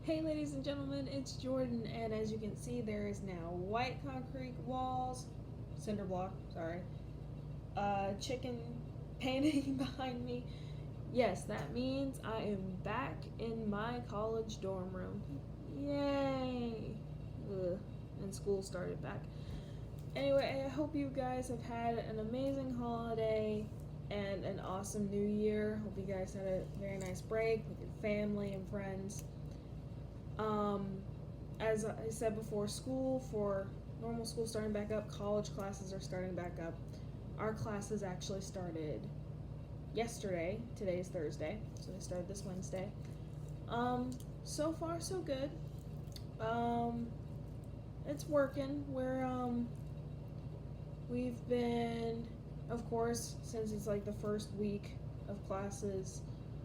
Hey ladies and gentlemen, it's Jordan, and as you can see there is now white concrete walls, cinder block, sorry, chicken painting behind me. Yes, that means I am back in my college dorm room. Yay! Ugh. And school started back. Anyway, I hope you guys have had an amazing holiday and an awesome new year. Hope you guys had a very nice break with your family and friends. Um, as I said before, normal school starting back up, college classes are starting back up. Our classes actually started yesterday. Today's Thursday, so they started this Wednesday. So far so good. Um, it's working. We've been, of course, since it's like the first week of classes,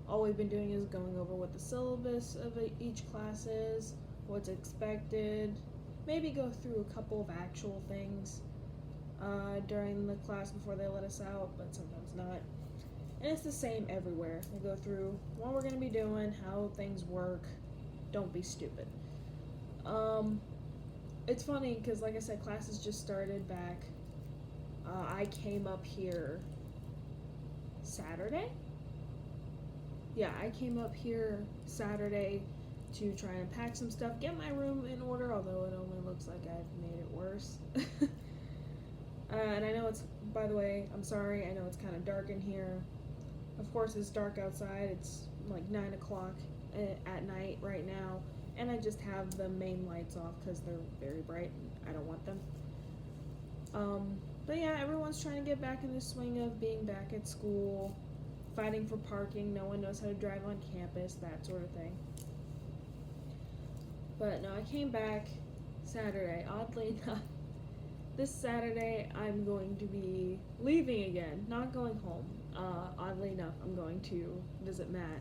all we've been doing is going over what the syllabus of each class is, what's expected, maybe go through a couple of actual things during the class before they let us out, but sometimes not. And it's the same everywhere. They go through what we're going to be doing, how things work. Don't be stupid. It's funny because, like I said, classes just started back. I came up here Saturday. Yeah, I came up here Saturday to try and pack some stuff, get my room in order, although it only looks like I've made it worse. And I know by the way, I'm sorry, I know it's kind of dark in here. Of course, it's dark outside. It's like 9 o'clock at night right now, and I just have the main lights off because they're very bright and I don't want them. But yeah, everyone's trying to get back in the swing of being back at school, fighting for parking, no one knows how to drive on campus, that sort of thing. But no, I came back Saturday. Oddly enough, this Saturday I'm going to be leaving again, not going home. Oddly enough, I'm going to visit Matt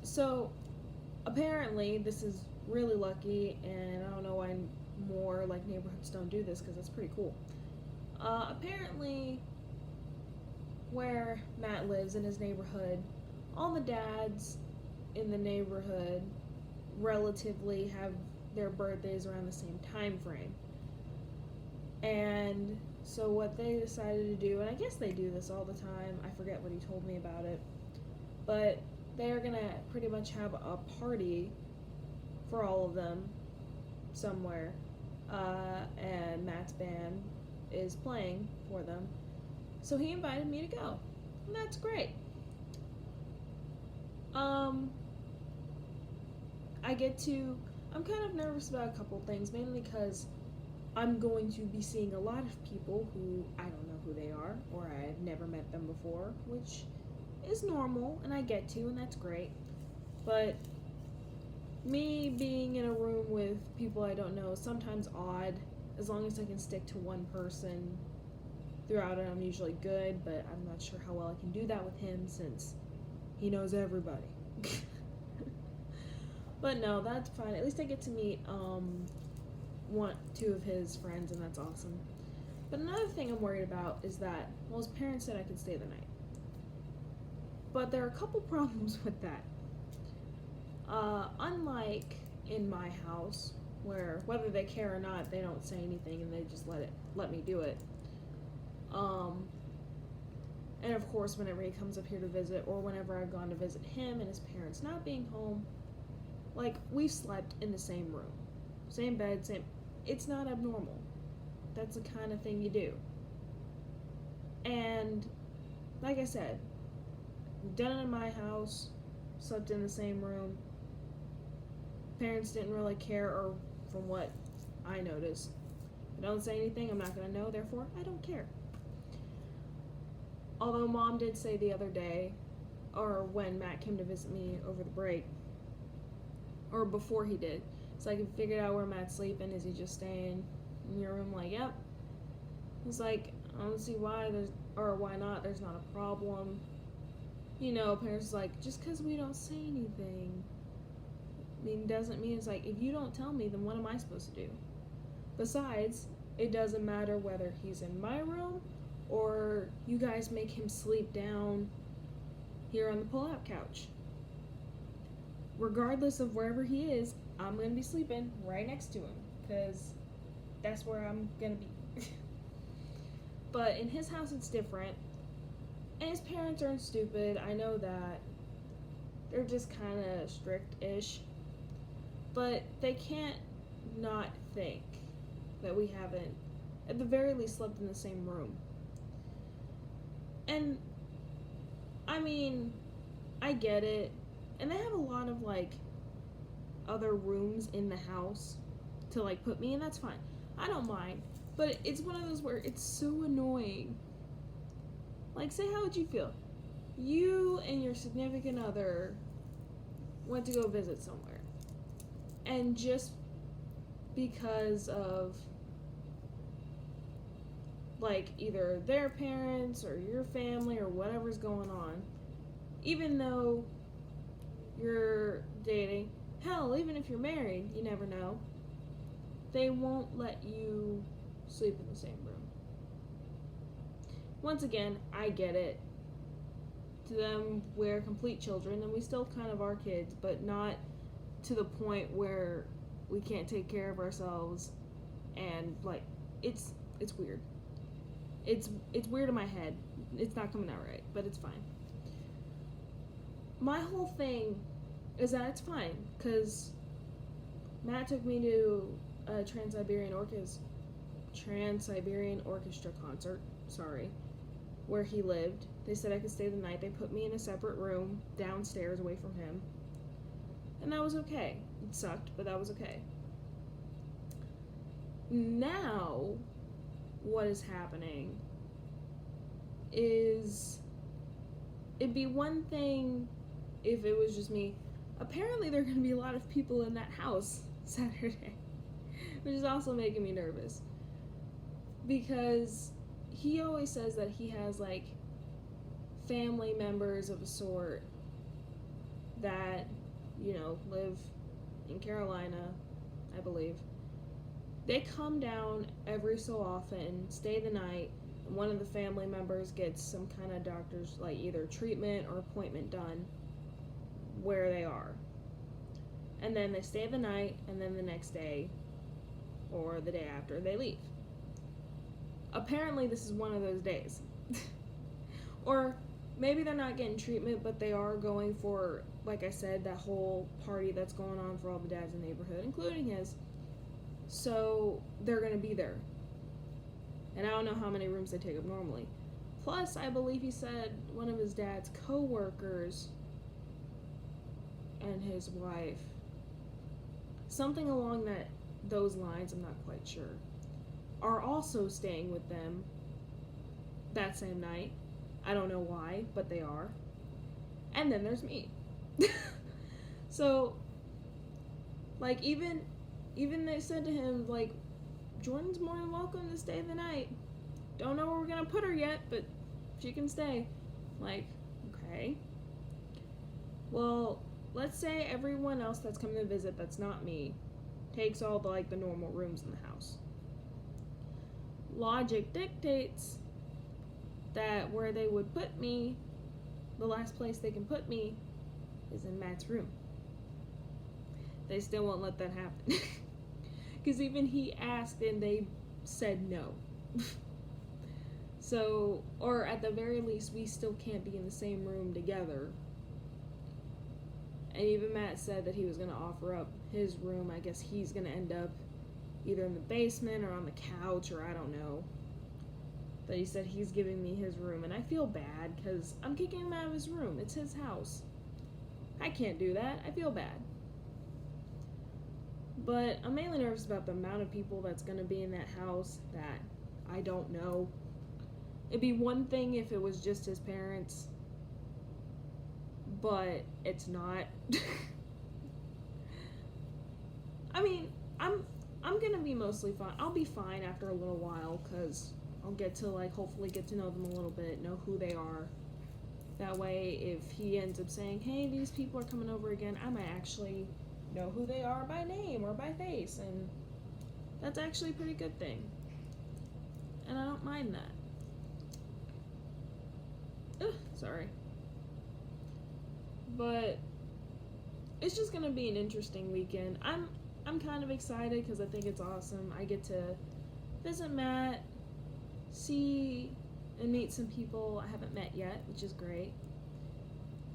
so apparently this is really lucky, and I don't know why more like neighborhoods don't do this because it's pretty cool. Apparently, where Matt lives in his neighborhood, all the dads in the neighborhood relatively have their birthdays around the same time frame. And so what they decided to do, and I guess they do this all the time, I forget what he told me about it, but they are going to pretty much have a party for all of them somewhere, and Matt's band is playing for them. So he invited me to go, and that's great. I'm kind of nervous about a couple things, mainly because I'm going to be seeing a lot of people who I don't know who they are, or I've never met them before, which is normal, and I get to, and that's great. But me being in a room with people I don't know is sometimes odd. As long as I can stick to one person throughout it, I'm usually good, but I'm not sure how well I can do that with him since he knows everybody. But no, that's fine. At least I get to meet two of his friends, and that's awesome. But another thing I'm worried about is that, well, his parents said I could stay the night. But there are a couple problems with that. Unlike in my house, where whether they care or not, they don't say anything and they just let me do it. And of course, whenever he comes up here to visit, or whenever I've gone to visit him and his parents not being home, like, we've slept in the same room, same bed, it's not abnormal. That's the kind of thing you do. And like I said, we've done it in my house, slept in the same room. Parents didn't really care, or from what I noticed, if I don't say anything, I'm not going to know, therefore I don't care. Although Mom did say the other day, or when Matt came to visit me over the break, or before he did, so I could figure out where Matt's sleeping. Is he just staying in your room? Like, yep. He's like, I don't see why why not, there's not a problem. You know, parents like, just because we don't say anything, doesn't mean, it's like, if you don't tell me, then what am I supposed to do? Besides, it doesn't matter whether he's in my room or you guys make him sleep down here on the pull-out couch. Regardless of wherever he is, I'm gonna be sleeping right next to him, because that's where I'm gonna be. But in his house, it's different. And his parents aren't stupid. I know that. They're just kind of strict-ish. But they can't not think that we haven't, at the very least, slept in the same room. And, I mean, I get it. And they have a lot of, like, other rooms in the house to, like, put me in. That's fine. I don't mind. But it's one of those where it's so annoying. Like, say, how would you feel? You and your significant other went to go visit somewhere. And just because of, like, either their parents or your family or whatever's going on, even though you're dating, hell, even if you're married, you never know, they won't let you sleep in the same room. Once again, I get it. To them, we're complete children, and we still kind of are kids, but not to the point where we can't take care of ourselves, and, like, it's weird. It's weird in my head. It's not coming out right, but it's fine. My whole thing is that it's fine, because Matt took me to a Trans-Siberian Orchestra concert, where he lived. They said I could stay the night. They put me in a separate room downstairs away from him. And that was okay. It sucked, but that was okay. Now, what is happening is, it'd be one thing if it was just me. Apparently there are going to be a lot of people in that house Saturday, which is also making me nervous. Because he always says that he has, like, family members of a sort that, you know, live in Carolina, I believe. They come down every so often, stay the night, and one of the family members gets some kind of doctor's, like, either treatment or appointment done where they are. And then they stay the night, and then the next day, or the day after, they leave. Apparently this is one of those days. Or maybe they're not getting treatment, but they are going for, like I said, that whole party that's going on for all the dads in the neighborhood, including his. So they're going to be there. And I don't know how many rooms they take up normally. Plus, I believe he said one of his dad's co-workers and his wife, something along those lines, I'm not quite sure, are also staying with them that same night. I don't know why, but they are. And then there's me. So, like, even they said to him, like, Jordan's more than welcome to stay the night. Don't know where we're gonna put her yet, but she can stay. Like, okay. Well, let's say everyone else that's coming to visit that's not me takes all the, like, the normal rooms in the house. Logic dictates that where they would put me, the last place they can put me, is in Matt's room. They still won't let that happen. Because even he asked and they said no. So, or at the very least, we still can't be in the same room together. And even Matt said that he was going to offer up his room. I guess he's going to end up either in the basement or on the couch, or I don't know. But he said he's giving me his room, and I feel bad because I'm kicking him out of his room. It's his house. I can't do that. I feel bad. But I'm mainly nervous about the amount of people that's going to be in that house that I don't know. It'd be one thing if it was just his parents, but it's not. I mean, I'm gonna be mostly fine. I'll be fine after a little while, because I'll get to, like, hopefully get to know them a little bit, know who they are. That way, if he ends up saying, hey, these people are coming over again, I might actually know who they are by name or by face, and that's actually a pretty good thing. And I don't mind that. Ugh, sorry. But it's just gonna be an interesting weekend. I'm kind of excited because I think it's awesome. I get to visit Matt, see and meet some people I haven't met yet, which is great.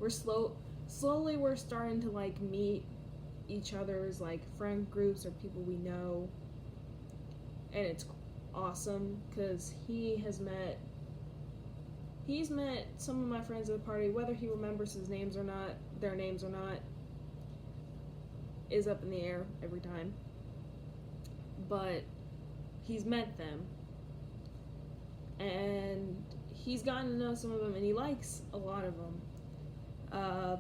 We're slowly we're starting to like meet each other's like friend groups or people we know, and it's awesome because he's met some of my friends at the party. Whether he remembers their names or not, is up in the air every time. But he's met them, and he's gotten to know some of them, and he likes a lot of them.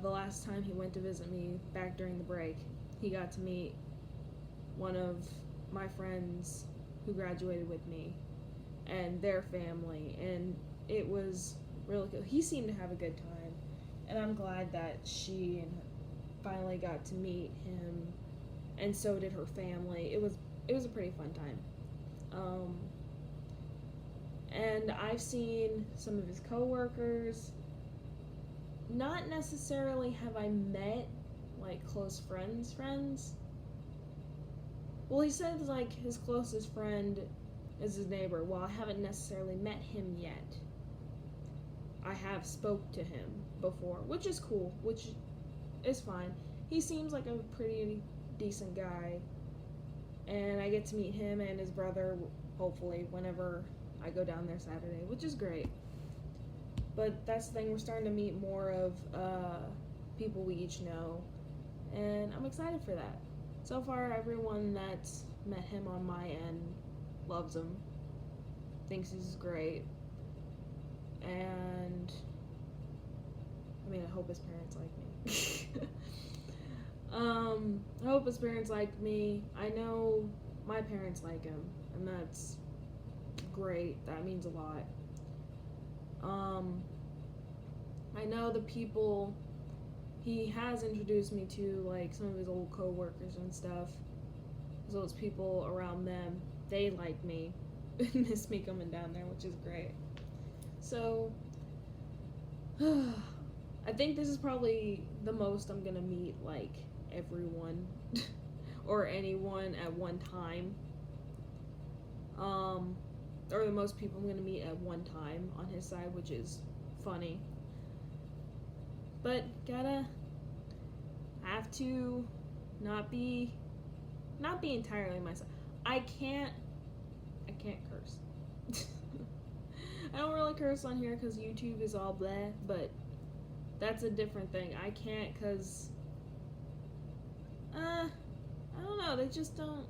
The last time he went to visit me back during the break, he got to meet one of my friends who graduated with me and their family, and it was really cool. He seemed to have a good time, and I'm glad that she and finally got to meet him, and so did her family. It was a pretty fun time. And I've seen some of his coworkers. Not necessarily have I met like close friends. Well, he said like his closest friend is his neighbor. Well, I haven't necessarily met him yet. I have spoke to him before, which is cool, which is fine. He seems like a pretty decent guy, and I get to meet him and his brother hopefully whenever I go down there Saturday, which is great. But that's the thing, we're starting to meet more of people we each know, and I'm excited for that. So far, everyone that's met him on my end loves him, thinks he's great, and I mean, I hope his parents like me. I hope his parents like me. I know my parents like him, and that's great. That means a lot. I know the people he has introduced me to, like some of his old co-workers and stuff, as well as people around them, they like me and miss me coming down there, which is great. So, I think this is probably the most I'm gonna meet, like, everyone or anyone at one time. Or the most people I'm gonna meet at one time on his side, which is funny. But have to not be entirely myself. I can't curse. I don't really curse on here because YouTube is all bleh, but that's a different thing. I can't because I don't know, they just don't.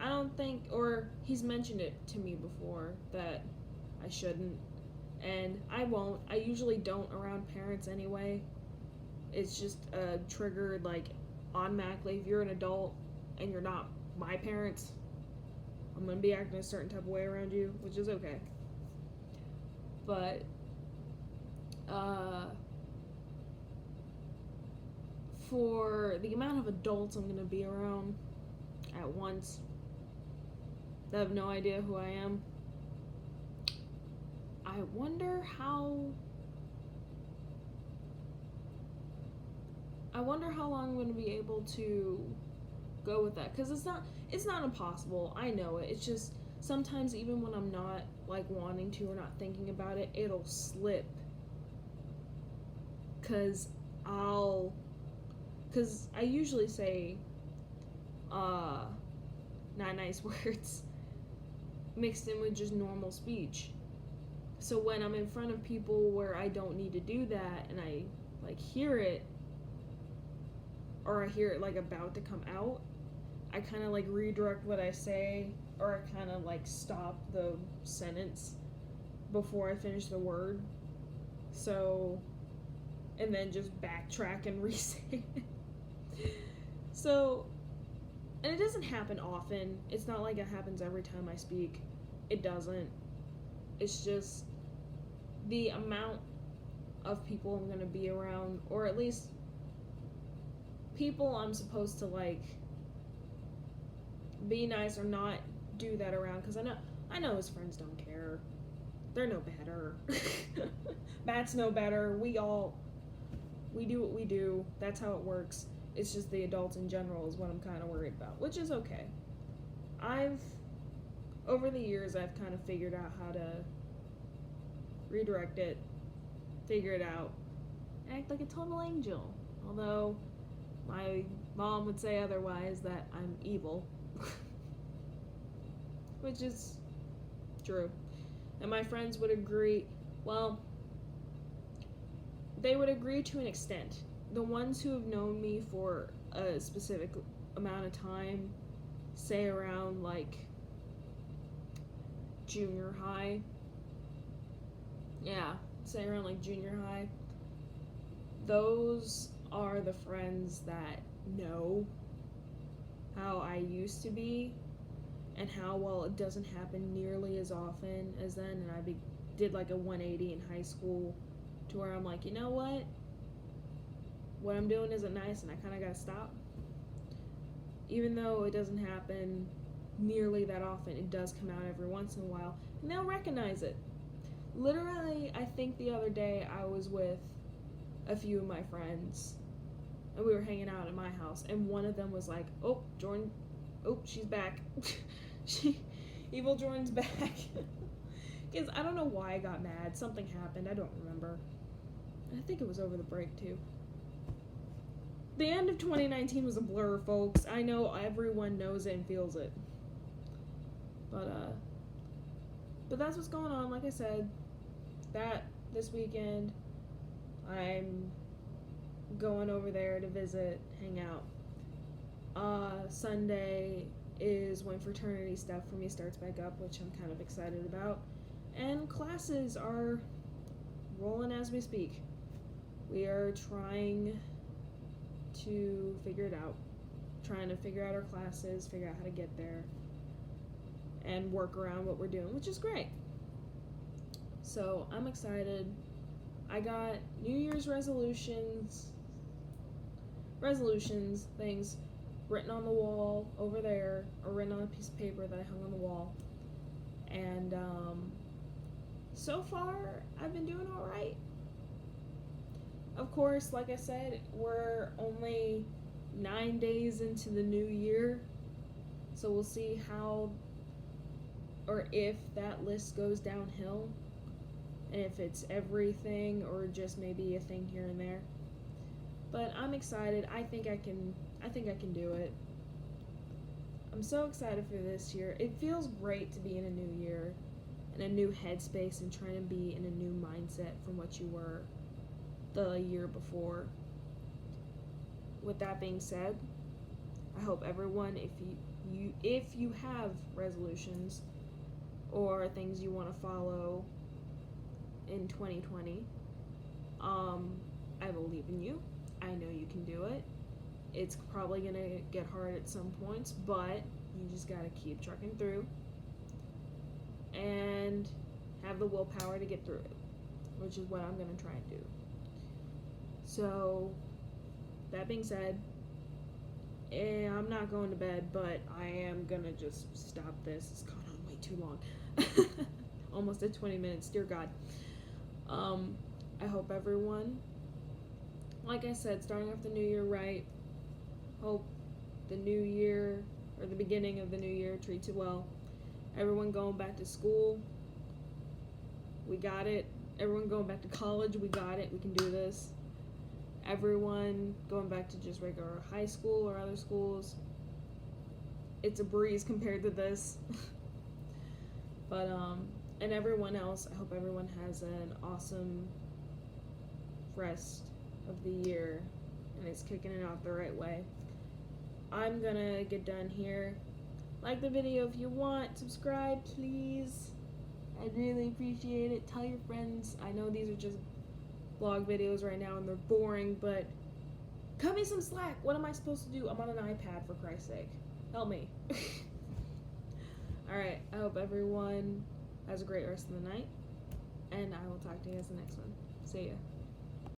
I don't think, or he's mentioned it to me before that I shouldn't, and I won't. I usually don't around parents anyway. It's just triggered like automatically. If you're an adult and you're not my parents, I'm gonna be acting a certain type of way around you, which is okay. But for the amount of adults I'm gonna be around at once that have no idea who I am, I wonder how long I'm going to be able to go with that, because it's not impossible. I know it. It's just sometimes even when I'm not like wanting to or not thinking about it, it'll slip, because I usually say not nice words mixed in with just normal speech. So when I'm in front of people where I don't need to do that and I like hear it, or I hear it like about to come out, I kind of like redirect what I say, or I kind of like stop the sentence before I finish the word. So, and then just backtrack and re-say it. So, and it doesn't happen often. It's not like it happens every time I speak. It doesn't. It's just the amount of people I'm going to be around, or at least people I'm supposed to like be nice or not do that around, because I know his friends don't care. They're no better. Matt's no better. We do what we do. That's how it works. It's just the adults in general is what I'm kind of worried about, which is okay. Over the years, I've kind of figured out how to redirect it, figure it out, act like a total angel. Although my mom would say otherwise, that I'm evil. Which is true. And my friends would agree, well, they would agree to an extent. The ones who have known me for a specific amount of time, say around like junior high. Yeah, say around like junior high. Those are the friends that know how I used to be and how, well, it doesn't happen nearly as often as then. And I did like a 180 in high school to where I'm like, you know what I'm doing isn't nice and I kind of gotta stop. Even though it doesn't happen nearly that often, it does come out every once in a while, and they'll recognize it. Literally, I think the other day I was with a few of my friends, and we were hanging out at my house, and one of them was like, "Oh, Jordan, she's back." Evil Jordan's back. Because I don't know why I got mad. Something happened. I don't remember. I think it was over the break, too. The end of 2019 was a blur, folks. I know everyone knows it and feels it. But that's what's going on. Like I said, this weekend, I'm going over there to visit, hang out. Sunday is when fraternity stuff for me starts back up, which I'm kind of excited about. And classes are rolling as we speak. We are trying to figure it out. Trying to figure out our classes, figure out how to get there, and work around what we're doing, which is great. So I'm excited. I got New Year's resolutions, things written on the wall over there, or written on a piece of paper that I hung on the wall. And so far, I've been doing all right. Of course, like I said, we're only 9 days into the new year, so we'll see how or if that list goes downhill, and if it's everything or just maybe a thing here and there. But I'm excited. I think I can do it. I'm so excited for this year. It feels great to be in a new year, in a new headspace, and trying to be in a new mindset from what you were the year before. With that being said, I hope everyone, if you have resolutions or things you want to follow in 2020, I believe in you. I know you can do it. It's probably gonna get hard at some points, but you just gotta keep trucking through and have the willpower to get through it, which is what I'm gonna try and do. So, that being said, I'm not going to bed, but I am gonna just stop this. It's gone on way too long. Almost at 20 minutes, dear God. I hope everyone, like I said, starting off the new year right. Hope the new year, or the beginning of the new year, treats you well. Everyone going back to school, we got it. Everyone going back to college, we got it. We can do this. Everyone going back to just regular high school or other schools, it's a breeze compared to this. But and everyone else, I hope everyone has an awesome rest of the year and is kicking it off the right way. I'm gonna get done here. Like the video if you want. Subscribe, please. I'd really appreciate it. Tell your friends. I know these are just vlog videos right now and they're boring, but cut me some slack. What am I supposed to do? I'm on an iPad, for Christ's sake. Help me. Alright, I hope everyone has a great rest of the night, and I will talk to you guys in the next one. See ya.